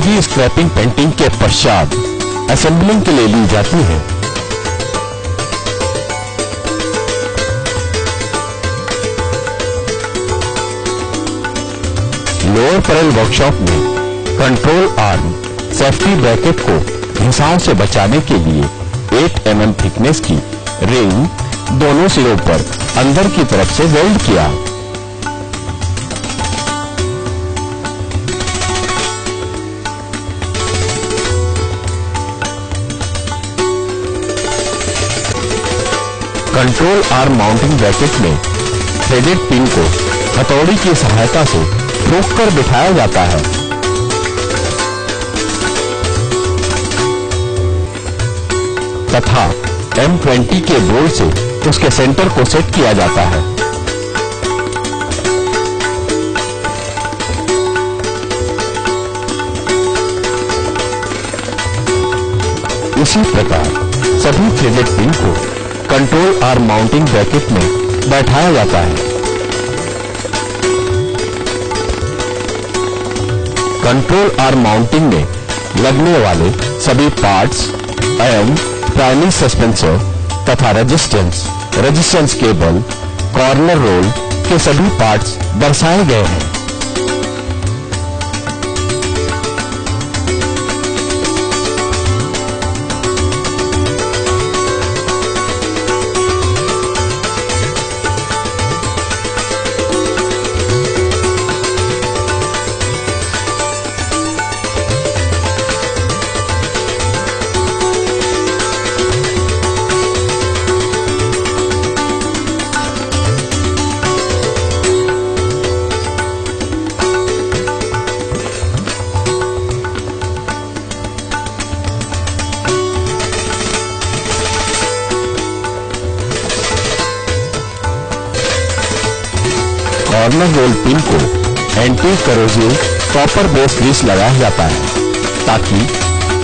Bogie scrapping painting के पश्चात assembling के लिए ली जाती है। लोअर पैरेलल वर्कशॉप में कंट्रोल आर्म सेफ्टी ब्रैकेट को घिसाव से बचाने के लिए 8 mm थिकनेस की रिंग दोनों सिरों पर अंदर की तरफ से वेल्ड किया। कंट्रोल आर्म माउंटिंग ब्रैकेट में थ्रेडेड पिन को हथौड़ी की सहायता से ठोक कर बिठाया जाता है। तथा M20 के बोल्ट से उसके सेंटर को सेट किया जाता है। इसी प्रकार सभी थ्रेडेड पिन को कंट्रोल आर्म माउंटिंग ब्रैकेट में बैठाया जाता है। कंट्रोल आर्म माउंटिंग में लगने वाले सभी पार्ट्स एवं प्राइमरी सस्पेंसर तथा रेजिस्टेंस केबल, कॉर्नर रोल के सभी पार्ट्स दर्शाए गए हैं। कॉर्नर रोल पिन को anti corrosive copper base grease लगाया जाता है ताकि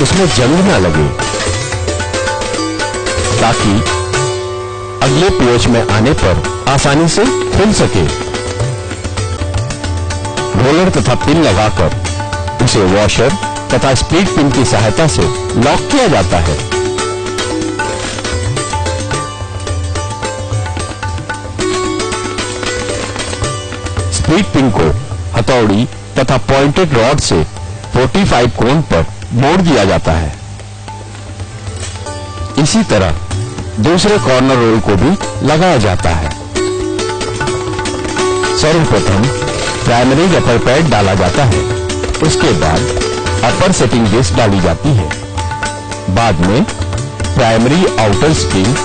उसमें जंग न लगे, ताकि अगले पीएच में आने पर आसानी से खुल सके। रोलर तथा पिन लगाकर उसे वॉशर तथा स्प्लिट पिन की सहायता से लॉक किया जाता है। स्प्लिट पिन को हथौड़ी तथा पॉइंटेड रॉड से 45 कोण पर मोड़ दिया जाता है। इसी तरह दूसरे कॉर्नर रोल को भी लगाया जाता है। सर्वप्रथम प्राइमरी रबर पैड डाला जाता है, उसके बाद अपर सेटिंग डिस्क डाली जाती है, बाद में प्राइमरी आउटर स्प्रिंग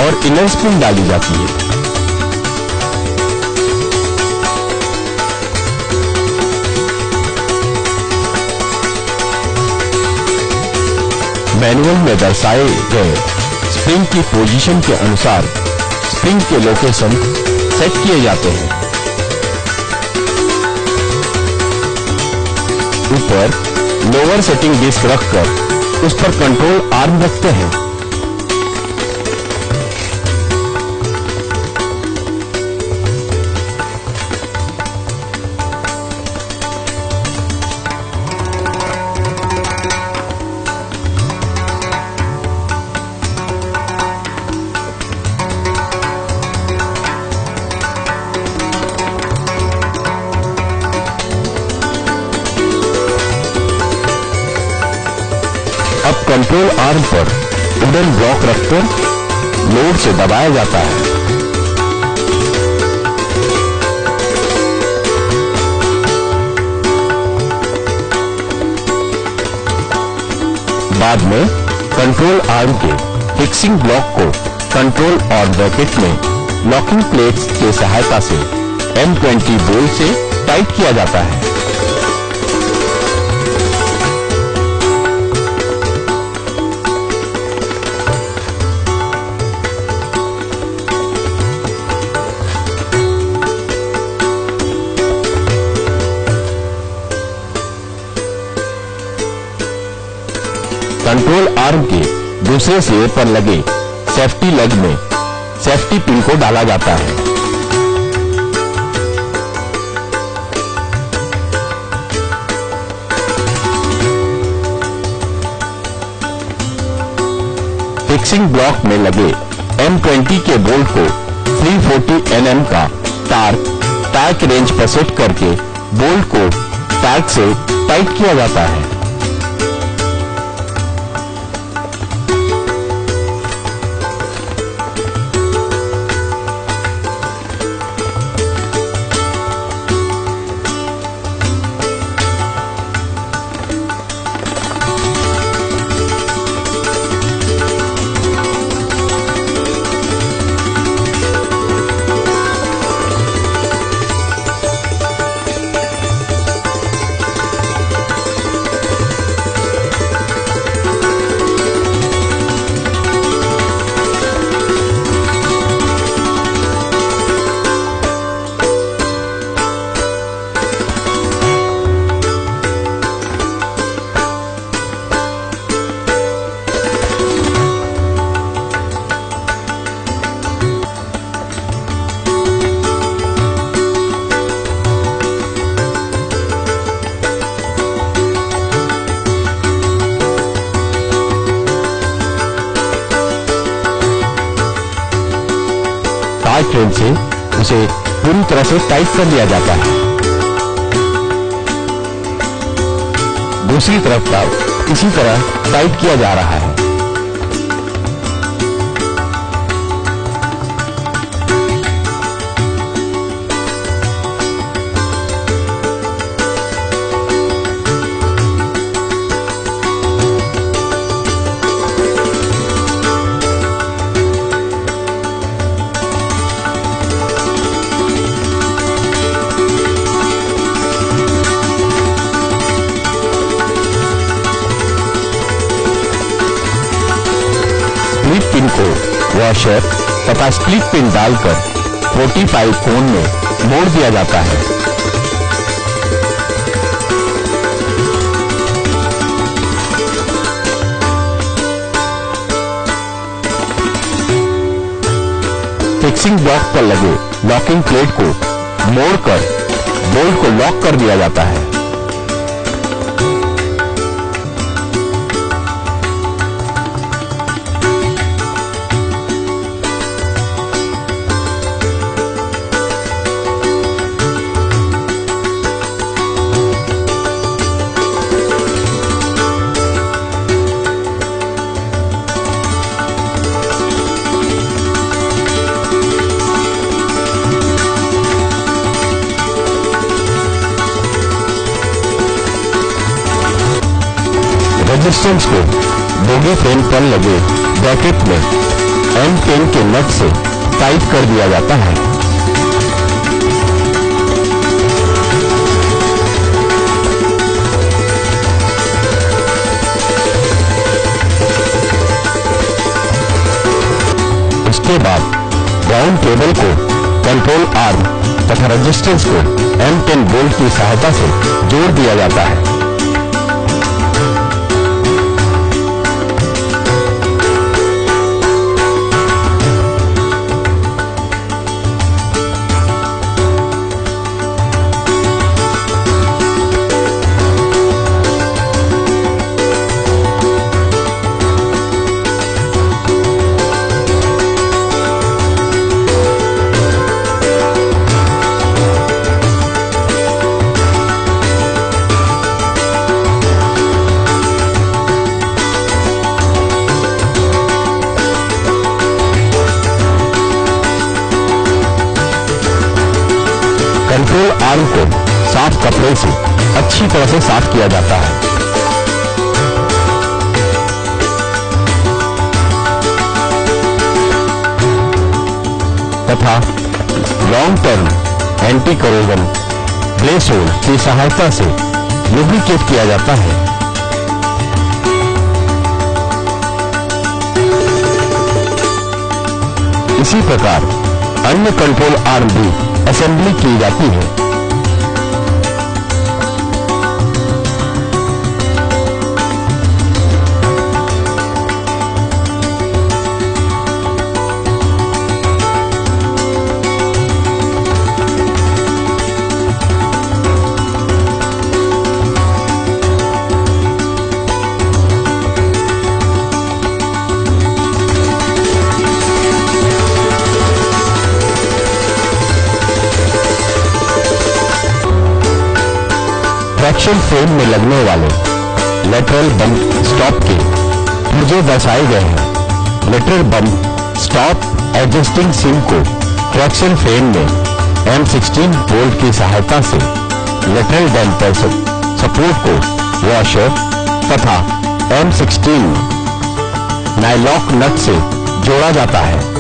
और इनर स्प्रिंग डाली जाती है। मैनुअल में दर्शाए गए स्प्रिंग की पोजीशन के अनुसार स्प्रिंग के लोकेशन सेट किए जाते हैं। ऊपर लोअर सेटिंग डिस्क रखकर उस पर कंट्रोल आर्म रखते हैं। अब कंट्रोल आर्म पर वुडन ब्लॉक रखकर लोड से दबाया जाता है। बाद में कंट्रोल आर्म के फिक्सिंग ब्लॉक को कंट्रोल आर्म ब्रैकेट में लॉकिंग प्लेट्स की सहायता से M20 बोल्ट से टाइट किया जाता है। कंट्रोल आर्म के दूसरे सिरे पर लगे सेफ्टी लेग में सेफ्टी पिन को डाला जाता है। फिक्सिंग ब्लॉक में लगे M20 के बोल्ट को 340 Nm का टैक रेंज पर सेट करके बोल्ट को टैक से टाइट किया जाता है। टाइट रेंज से उसे पूरी तरह से टाइट कर दिया जाता है। दूसरी तरफ का इसी तरह टाइट किया जा रहा है। स्प्लिट पिन को वॉशर तथा स्प्लिट पिन डालकर 45 कोण में मोड़ दिया जाता है। फिक्सिंग ब्लॉक पर लगे लॉकिंग प्लेट को मोड़कर बोल्ट को लॉक कर दिया जाता है। रेजिस्टेंस को बोगी फ्रेम पर लगे ब्रैकेट में M10 के नट से टाइट कर दिया जाता है। उसके बाद ग्राउंड केबल को कंट्रोल आर्म तथा रेजिस्टेंस को M10 बोल्ट की सहायता से जोड़ दिया जाता है। कंट्रोल आर्म को साफ कपड़े से अच्छी तरह से साफ किया जाता है। तथा लॉन्ग टर्म एंटी करोजन ग्लेस होल की सहायता से लुब्रिकेट किया जाता है। इसी प्रकार अन्य कंट्रोल आर्म भी असेंबली की जाती है। ट्रैक्शन फ्रेम में लगने वाले लेटरल बम्प स्टॉप के पुर्जे दर्शाए गए हैं। Lateral bump stop adjusting sink को ट्रैक्शन फ्रेम में M16 बोल्ट की सहायता से लेटरल डैम्पर सपोर्ट को वॉशर तथा M16 नाइलॉक नट से जोड़ा जाता है।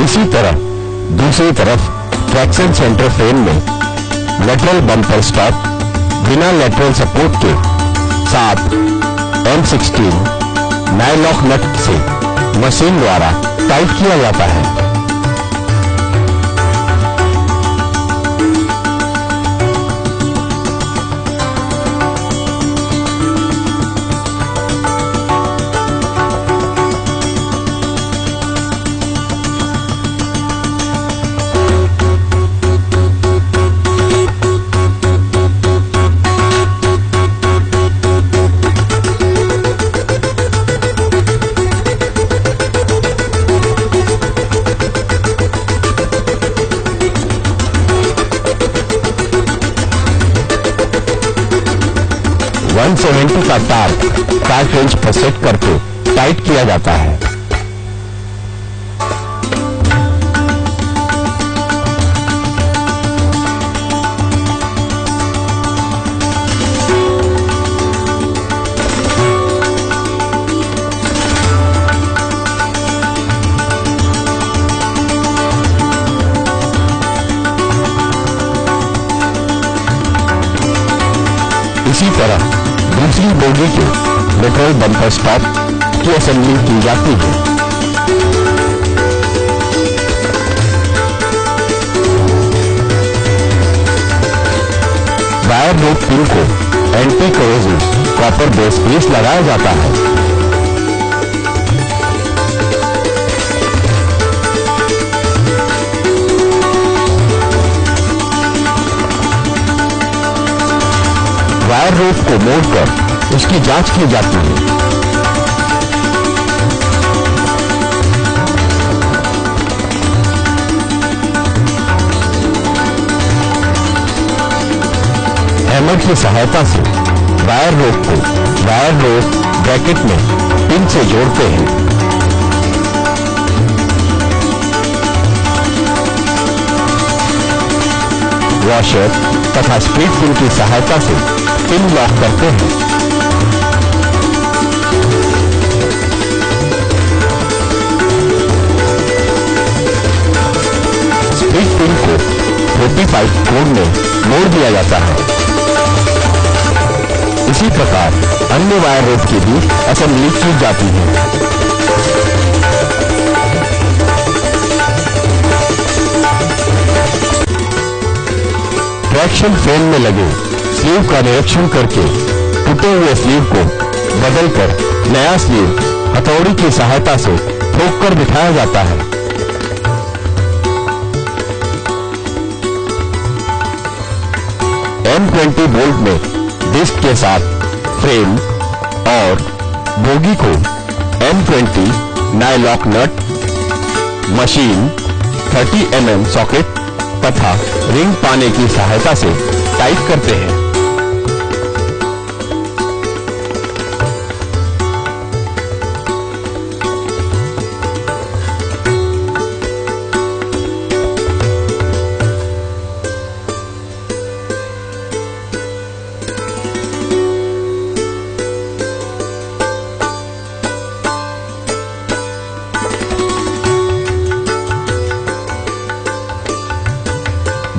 इसी तरह दूसरी तरफ ट्रैक्शन सेंटर फ्रेम में लेटरल बम्पर स्टॉप बिना लेटरल सपोर्ट के साथ M16 नाइलॉक नट से मशीन द्वारा टाइट किया जाता है। वन 170 का टार्क रेंज पर सेट करके टाइट किया जाता है। इसी तरह दूसरी बोगी के लेटरल बम्पर स्टॉप की असेंबली की जाती है। वायर रोप पिन को anti corrosive copper base grease लगाया जाता है। वायर रोप को मोड़कर उसकी जांच की जाती है। हैमर की सहायता से वायर रोप को वायर रोप ब्रैकेट में पिन से जोड़ते हैं। वॉशर तथा स्प्लिट पिन की सहायता से पिन लॉक करते हैं। स्प्लिट पिन को 45 कोण में मोड़ दिया जाता है। इसी प्रकार अन्य वायर रोप की भी असेंबली की जाती है। ट्रैक्शन फ्रेम में लगे स्लीव का निरीक्षण करके टूटे हुए स्लीव को बदलकर नया स्लीव हथौड़ी की सहायता से ठोक कर बिठाया जाता है। M20 बोल्ट में डिस्क के साथ फ्रेम और बोगी को M20 नाइलॉक नट, मशीन, 30 mm सॉकेट तथा रिंग पाने की सहायता से टाइट करते हैं।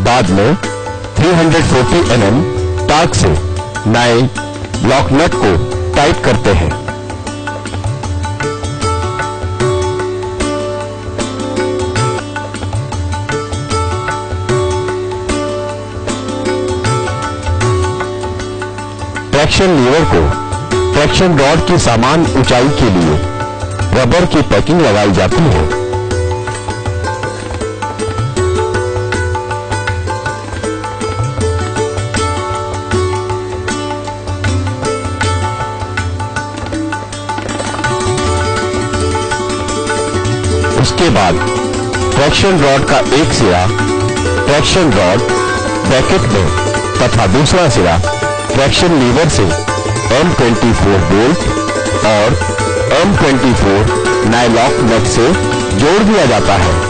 बाद में 340 mm टार्क से नए लॉक नट को टाइट करते हैं। ट्रैक्शन लीवर को ट्रैक्शन रॉड की समान ऊंचाई के लिए रबर की पैकिंग लगाई जाती है। उसके बाद ट्रैक्शन रॉड का एक सिरा ट्रैक्शन रॉड ब्रैकेट में तथा दूसरा सिरा ट्रैक्शन लीवर से M24 बोल्ट और M24 नायलॉक नट से जोड़ दिया जाता है।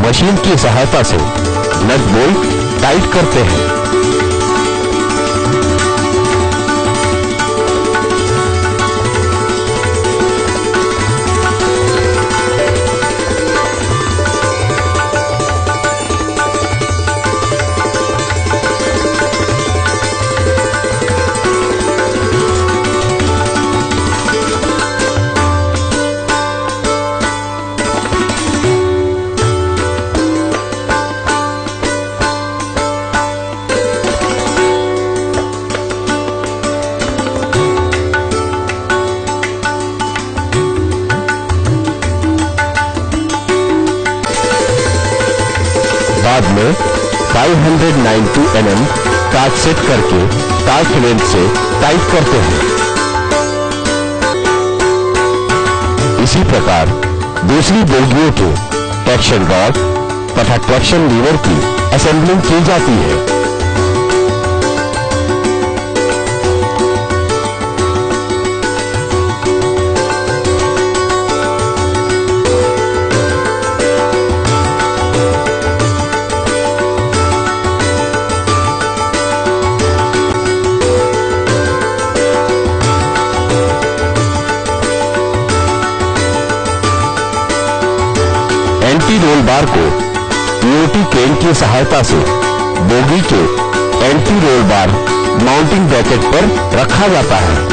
मशीन की सहायता से नट बोल्ट टाइट करते हैं। बाद में 592 mm काज सेट करके टार्क रेंच से टाइट करते हैं। इसी प्रकार दूसरी बोगियों के ट्रैक्शन रॉड तथा ट्रैक्शन लीवर की असेंबलिंग की जाती है। एंटी रोल बार को ईओटी क्रेन की सहायता से बोगी के anti roll bar mounting bracket पर रखा जाता है।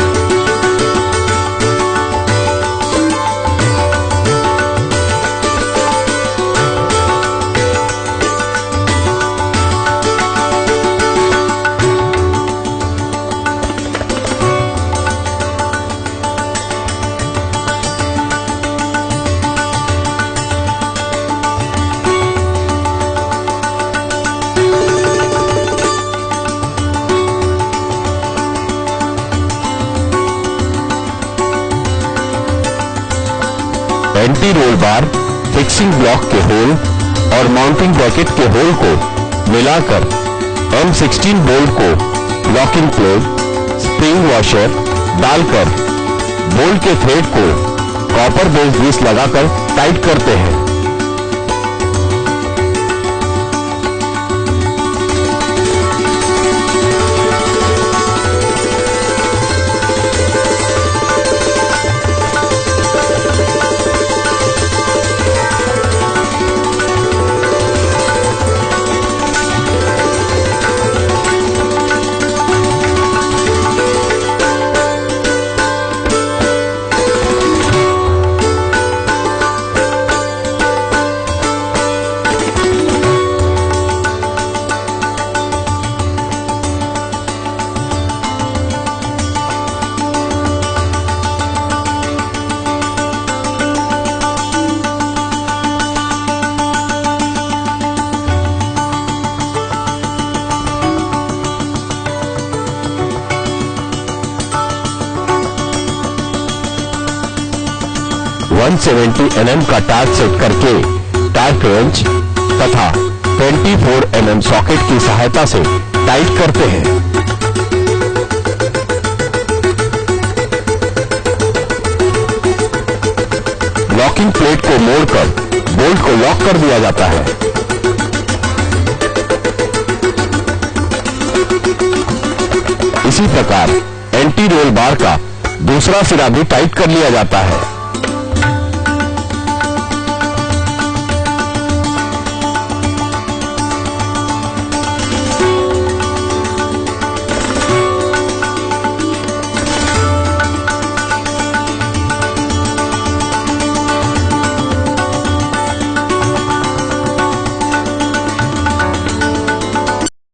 Anti roll bar fixing block के होल और माउंटिंग ब्रैकेट के होल को मिलाकर M16 बोल्ट को लॉकिंग प्लेट स्प्रिंग वॉशर डालकर बोल्ट के थ्रेड को कॉपर बेस्ड ग्रीस लगाकर टाइट करते हैं। 170 mm का टार्क सेट करके टार्क रेंच तथा 24 mm सॉकेट की सहायता से टाइट करते हैं। लॉकिंग प्लेट को मोड़कर बोल्ट को लॉक कर दिया जाता है। इसी प्रकार एंटी रोल बार का दूसरा सिरा भी टाइट कर लिया जाता है।